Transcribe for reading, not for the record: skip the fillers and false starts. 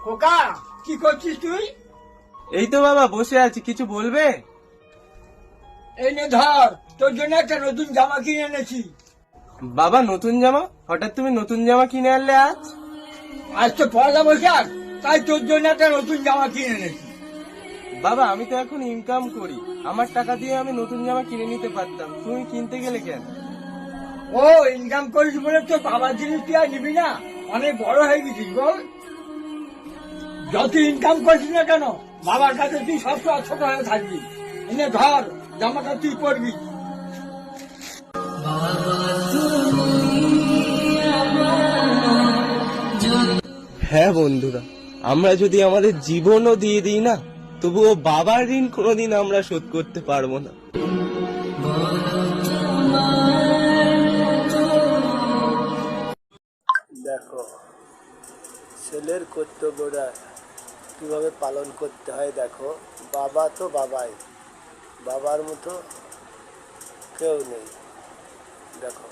খোকা, কি করছিস তুই? এই তো বাবা বসে আছি, কিছু বলবে? এই নে ধর, তোর জন্য একটা নতুন জামা কিনে এনেছি। বাবা নতুন জামা? হঠাৎ তুমি নতুন জামা কিনে আনলে আজ? আজ তো পয়লা বৈশাখ, তাই তোর জন্য একটা নতুন জামা কিনে এনেছি। বাবা আমি তো এখন ইনকাম করি, আমার টাকা দিয়ে আমি নতুন জামা কিনে নিতে পারতাম, তুমি কিনতে গেলে কেন? ও, ইনকাম করিস বলে তোর বাবার জিনিস তুই আর নিবি না? অনেক বড় হয়ে গেছিস বল। যত ইনকাম করিস না কেন, বাবার কাছে তুই সবসময় ছোট হয়ে থাকবি। এনে ধর, জামাটা তুই পরবি। হ্যাঁ বন্ধুরা, আমরা যদি আমাদের জীবনও দিয়ে দিই না, তবুও বাবার ঋণ কোনোদিন আমরা শোধ করতে পারবো না। দেখো ছেলের কর্তব্যটা কিভাবে পালন করতে হয়। দেখো, বাবা তো বাবাই, বাবার মতো কেউ নেই। দেখো